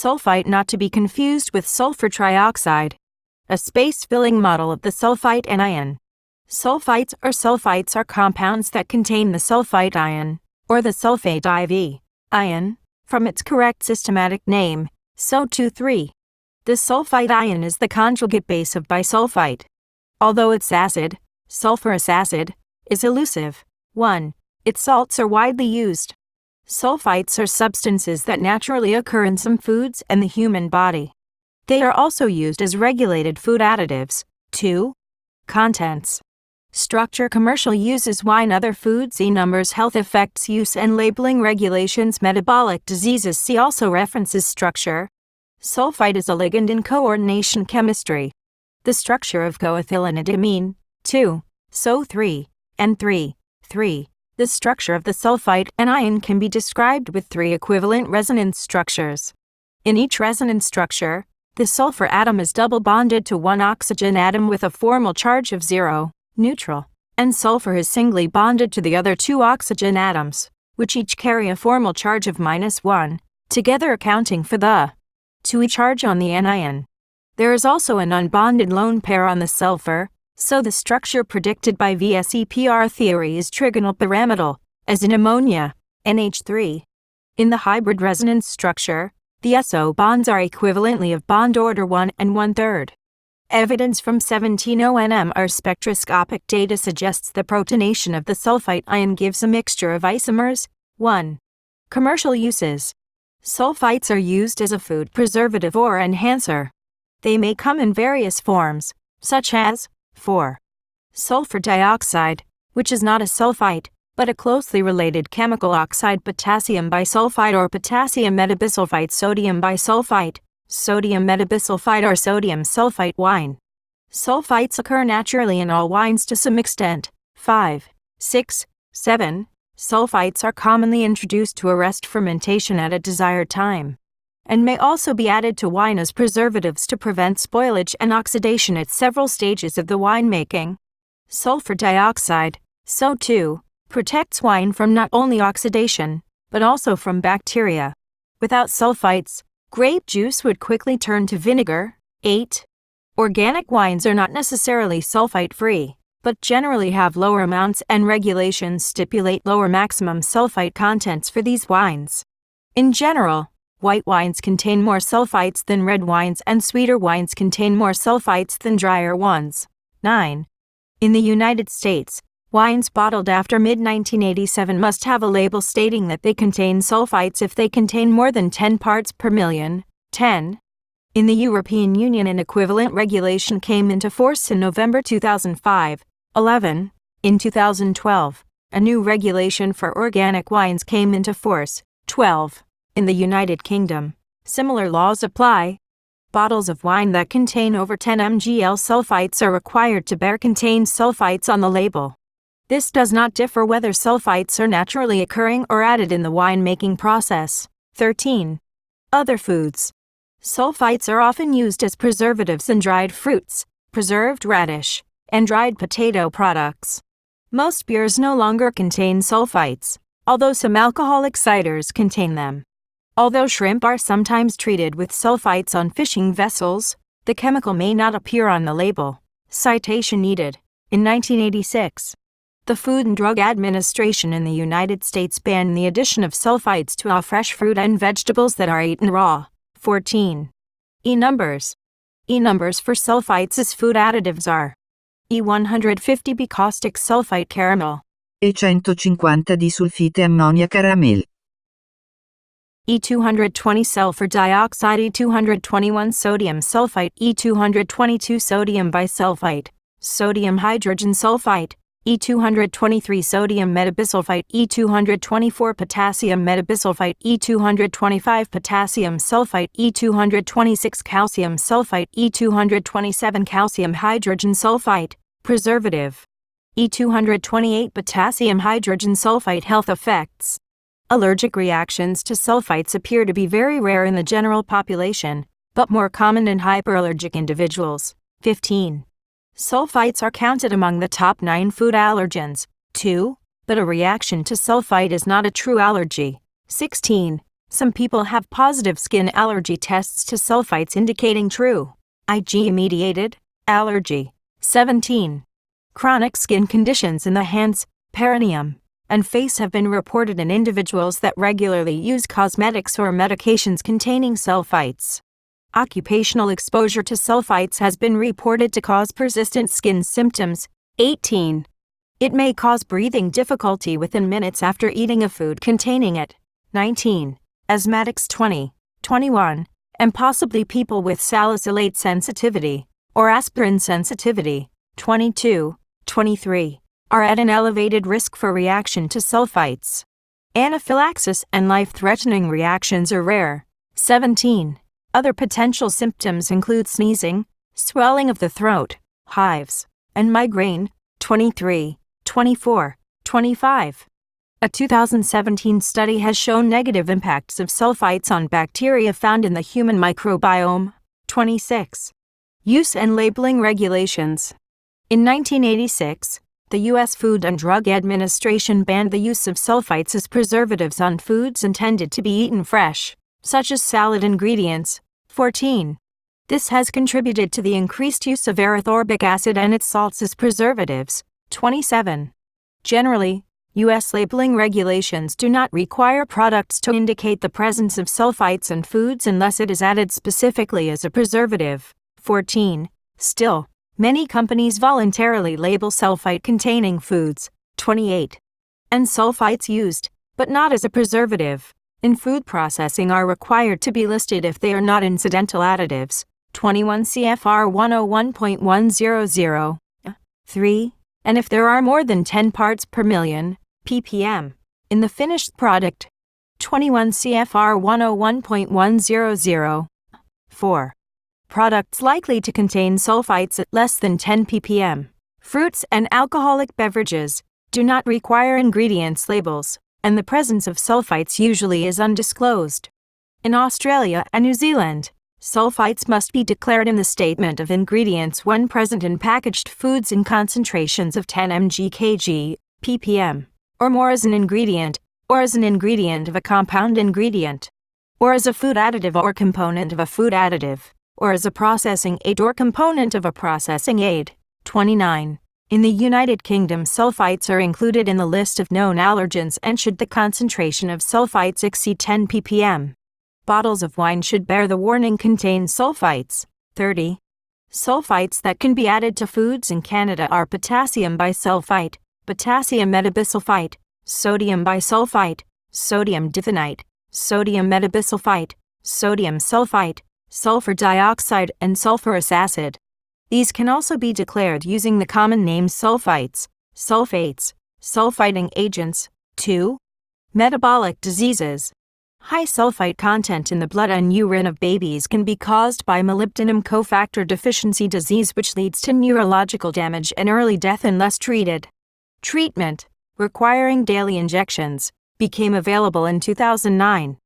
Sulfite, not to be confused with sulfur trioxide, a space-filling model of the sulfite anion. Sulfites or sulfites are compounds that contain the sulfite ion, or the sulfate IV ion, from its correct systematic name, SO2,3. The sulfite ion is the conjugate base of bisulfite. Although its acid, sulfurous acid, is elusive. 1. Its salts are widely used. Sulfites are substances that naturally occur in some foods and the human body. They are also used as regulated food additives. 2. Contents. Structure. Commercial uses. Wine. Other foods. Numbers. Health effects. Use and labeling regulations. Metabolic diseases. See also references. Structure. Sulfite is a ligand in coordination chemistry. The structure of coethylenidimine, 2, SO3, and 3, 3. The structure of the sulfite anion can be described with 3 equivalent resonance structures. In each resonance structure, the sulfur atom is double bonded to one oxygen atom with a formal charge of 0, neutral, and sulfur is singly bonded to the other 2 oxygen atoms, which each carry a formal charge of -1, together accounting for the 2e charge on the anion. There is also an unbonded lone pair on the sulfur, so the structure predicted by VSEPR theory is trigonal pyramidal, as in ammonia, NH3. In the hybrid resonance structure, the SO bonds are equivalently of bond order 1 and 1/3. Evidence from 17 NMR spectroscopic data suggests the protonation of the sulfite ion gives a mixture of isomers. 1. Commercial uses. Sulfites are used as a food preservative or enhancer. They may come in various forms, such as 4. Sulfur dioxide, which is not a sulfite, but a closely related chemical oxide. Potassium bisulfite or potassium metabisulfite. Sodium bisulfite, sodium metabisulfite or sodium sulfite. Wine. Sulfites occur naturally in all wines to some extent. 5, 6, 7. Sulfites are commonly introduced to arrest fermentation at a desired time, and may also be added to wine as preservatives to prevent spoilage and oxidation at several stages of the winemaking. Sulfur dioxide, SO2, protects wine from not only oxidation, but also from bacteria. Without sulfites, grape juice would quickly turn to vinegar. 8. Organic wines are not necessarily sulfite-free, but generally have lower amounts, and regulations stipulate lower maximum sulfite contents for these wines. In general, white wines contain more sulfites than red wines, and sweeter wines contain more sulfites than drier ones. 9. In the United States, wines bottled after mid-1987 must have a label stating that they contain sulfites if they contain more than 10 parts per million. 10. In the European Union, an equivalent regulation came into force in November 2005. 11. In 2012, a new regulation for organic wines came into force. 12. In the United Kingdom, similar laws apply. Bottles of wine that contain over 10 mgl sulfites are required to contain sulfites on the label. This does not differ whether sulfites are naturally occurring or added in the winemaking process. 13. Other foods. Sulfites are often used as preservatives in dried fruits, preserved radish, and dried potato products. Most beers no longer contain sulfites, although some alcoholic ciders contain them. Although shrimp are sometimes treated with sulfites on fishing vessels, the chemical may not appear on the label. Citation needed. In 1986, the Food and Drug Administration in the United States banned the addition of sulfites to all fresh fruit and vegetables that are eaten raw. 14. E-numbers. E-numbers for sulfites as food additives are E150 caustic sulfite caramel, E150 di sulfite ammonia caramel, E220 sulfur dioxide, E221 sodium sulfite, E222 sodium bisulfite, sodium hydrogen sulfite, E223 sodium metabisulfite, E224 potassium metabisulfite, E225 potassium sulfite, E226 calcium sulfite, E227 calcium hydrogen sulfite, preservative, E228 potassium hydrogen sulfite. Health effects. Allergic reactions to sulfites appear to be very rare in the general population, but more common in hyperallergic individuals. 15. Sulfites are counted among the top 9 food allergens. 2. But a reaction to sulfite is not a true allergy. 16. Some people have positive skin allergy tests to sulfites indicating true IgE-mediated allergy. 17. Chronic skin conditions in the hands, perineum, and face have been reported in individuals that regularly use cosmetics or medications containing sulfites. Occupational exposure to sulfites has been reported to cause persistent skin symptoms. 18. It may cause breathing difficulty within minutes after eating a food containing it. 19. Asthmatics 20, 21, and possibly people with salicylate sensitivity or aspirin sensitivity 22, 23, are at an elevated risk for reaction to sulfites. Anaphylaxis and life-threatening reactions are rare. 17. Other potential symptoms include sneezing, swelling of the throat, hives, and migraine. 23, 24, 25. A 2017 study has shown negative impacts of sulfites on bacteria found in the human microbiome. 26. Use and labeling regulations. In 1986, the U.S. Food and Drug Administration banned the use of sulfites as preservatives on foods intended to be eaten fresh, such as salad ingredients. 14. This has contributed to the increased use of erythorbic acid and its salts as preservatives. 27. Generally, U.S. labeling regulations do not require products to indicate the presence of sulfites in foods unless it is added specifically as a preservative. 14. Still, many companies voluntarily label sulfite-containing foods. 28. And sulfites used, but not as a preservative, in food processing are required to be listed if they are not incidental additives. 21 CFR 101.100. 3. And if there are more than 10 parts per million, ppm, in the finished product. 21 CFR 101.100. 4. Products likely to contain sulfites at less than 10 ppm. Fruits and alcoholic beverages do not require ingredients labels, and the presence of sulfites usually is undisclosed. In Australia and New Zealand, sulfites must be declared in the statement of ingredients when present in packaged foods in concentrations of 10 mg/kg, ppm, or more as an ingredient, or as an ingredient of a compound ingredient, or as a food additive or component of a food additive, or as a processing aid or component of a processing aid. 29. In the United Kingdom, sulfites are included in the list of known allergens and should the concentration of sulfites exceed 10 ppm. Bottles of wine should bear the warning contain sulfites. 30. Sulfites that can be added to foods in Canada are potassium bisulfite, potassium metabisulfite, sodium bisulfite, sodium diphonite, sodium metabisulfite, sodium sulfite, sulfur dioxide, and sulfurous acid. These can also be declared using the common names sulfites, sulfates, sulfiting agents. 2. Metabolic diseases. High sulfite content in the blood and urine of babies can be caused by molybdenum cofactor deficiency disease, which leads to neurological damage and early death unless treated. Treatment, requiring daily injections, became available in 2009.